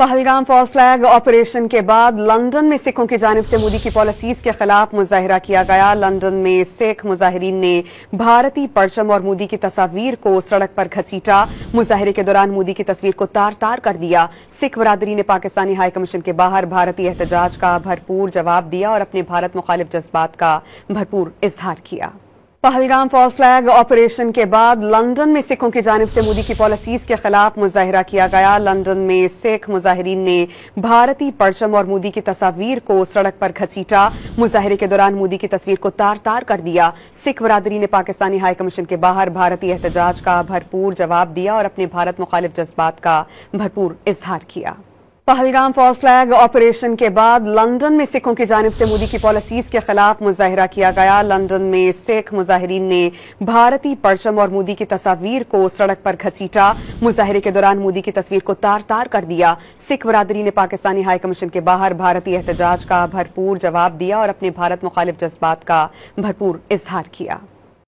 Pahalgam false flag operation के बाद London में सिखों की जानिब से मोदी की पॉलिसीज के खिलाफ मुजाहिरा किया गया। लंदन में सिख मुजाहिरीन ने भारतीय परचम और मोदी की तस्वीर को सड़क पर घसीटा। मुजाहिरे के दौरान मोदी की तस्वीर को तार तार कर दिया। सिख बरादरी ने पाकिस्तानी हाई कमीशन के बाहर भारतीय एहतजाज का भरपूर जवाब दिया और अपने भारत मुखालिफ जज्बात का भरपूर इजहार किया। पहलगाम फॉल्स फ्लैग ऑपरेशन के बाद लंदन में सिखों की जानिब से मोदी की पॉलिसीज के खिलाफ मुजाहिरा किया गया। लंदन में सिख मुजाहिरीन ने भारतीय परचम और मोदी की तस्वीर को सड़क पर घसीटा। मुजाहिरे के दौरान मोदी की तस्वीर को तार तार कर दिया। सिख बरादरी ने पाकिस्तानी हाई कमीशन के बाहर भारतीय एहतजाज का भरपूर जवाब दिया और अपने भारत मुखालिफ जज्बात का भरपूर इजहार किया। पहलगाम फॉल्स फ्लैग ऑपरेशन के बाद लंदन में सिखों की जानिब से मोदी की पॉलिसीज के खिलाफ मुजाहिरा किया गया। लंदन में सिख मुजाहिरीन ने भारतीय परचम और मोदी की तस्वीर को सड़क पर घसीटा। मुजाहिरे के दौरान मोदी की तस्वीर को तार तार कर दिया। सिख बरादरी ने पाकिस्तानी हाई कमीशन के बाहर भारतीय एहतजाज का भरपूर जवाब दिया और अपने भारत मुखालिफ जज्बात का भरपूर इजहार किया।